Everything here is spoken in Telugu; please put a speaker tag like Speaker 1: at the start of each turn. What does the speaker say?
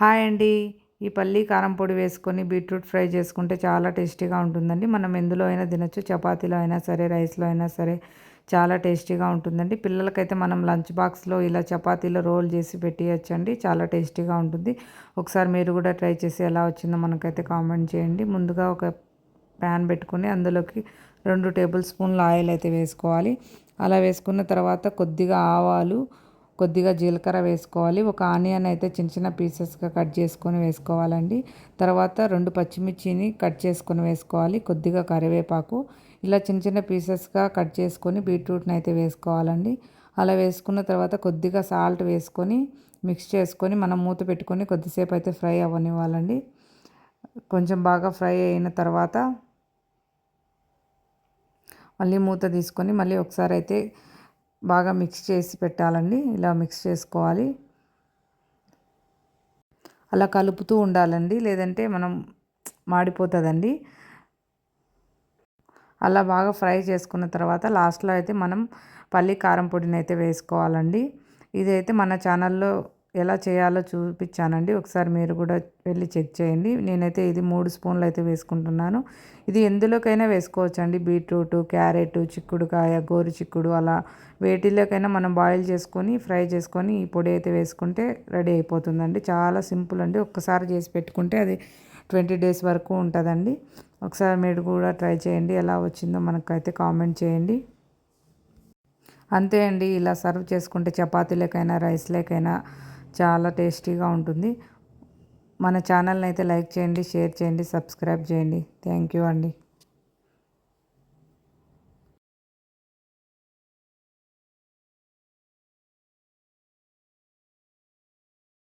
Speaker 1: హాయ్ అండి. ఈ పల్లి కారం పొడి వేసుకొని బీట్రూట్ ఫ్రై చేసుకుంటే చాలా టేస్టీగా ఉంటుందండి. మనం ఎందులో అయినా తినొచ్చు. చపాతీలో అయినా సరే, రైస్‌లో అయినా సరే చాలా టేస్టీగా ఉంటుందండి. పిల్లలకైతే మనం లంచ్ బాక్స్‌లో ఇలా చపాతీలో రోల్ చేసి పెట్టియచ్చండి. చాలా టేస్టీగా ఉంటుంది. ఒకసారి మీరు కూడా ట్రై చేసి ఎలా వచ్చిందో మనకైతే కామెంట్ చేయండి. ముందుగా ఒక ప్యాన్ పెట్టుకొని అందులోకి 2 టేబుల్ స్పూన్ల ఆయిల్ అయితే వేసుకోవాలి. అలా వేసుకున్న తర్వాత కొద్దిగా ఆవాలు, కొద్దిగా జీలకర్ర వేసుకోవాలి. ఒక ఆనియన్ అయితే చిన్న చిన్న పీసెస్గా కట్ చేసుకొని వేసుకోవాలండి. తర్వాత 2 పచ్చిమిర్చిని కట్ చేసుకొని వేసుకోవాలి. కొద్దిగా కరివేపాకు, ఇలా చిన్న చిన్న పీసెస్గా కట్ చేసుకొని బీట్రూట్ని అయితే వేసుకోవాలండి. అలా వేసుకున్న తర్వాత కొద్దిగా సాల్ట్ వేసుకొని మిక్స్ చేసుకొని మనం మూత పెట్టుకొని కొద్దిసేపు అయితే ఫ్రై అవ్వనివ్వాలండి. కొంచెం బాగా ఫ్రై అయిన తర్వాత మళ్ళీ మూత తీసుకొని మళ్ళీ ఒకసారి అయితే బాగా మిక్స్ చేసి పెట్టాలండి. ఇలా మిక్స్ చేసుకోవాలి. అలా కలుపుతూ ఉండాలండి, లేదంటే మనం మాడిపోతుందండి. అలా బాగా ఫ్రై చేసుకున్న తర్వాత లాస్ట్లో అయితే మనం పల్లి కారం పొడిని అయితే వేసుకోవాలండి. ఇదైతే మన ఛానల్లో ఎలా చేయాలో చూపించానండి. ఒకసారి మీరు కూడా వెళ్ళి చెక్ చేయండి. నేనైతే ఇది 3 స్పూన్లు అయితే వేసుకుంటున్నాను. ఇది ఎందులోకైనా వేసుకోవచ్చండి. బీట్రూటు, క్యారెట్, చిక్కుడుకాయ, గోరు చిక్కుడు అలా వేటిలోకైనా మనం బాయిల్ చేసుకొని ఫ్రై చేసుకొని ఈ పొడి అయితే వేసుకుంటే రెడీ అయిపోతుందండి. చాలా సింపుల్ అండి. ఒక్కసారి చేసి పెట్టుకుంటే అది 20 డేస్ వరకు ఉంటుందండి. ఒకసారి మీరు కూడా ట్రై చేయండి. ఎలా వచ్చిందో మనకైతే కామెంట్ చేయండి. అంతే అండి. ఇలా సర్వ్ చేసుకుంటే చపాతీలకైనా రైస్‌లోకైనా చాలా టేస్టీగా ఉంటుంది. మన ఛానల్ని అయితే లైక్ చేయండి, షేర్ చేయండి, సబ్స్క్రైబ్ చేయండి. థ్యాంక్ యూ అండి.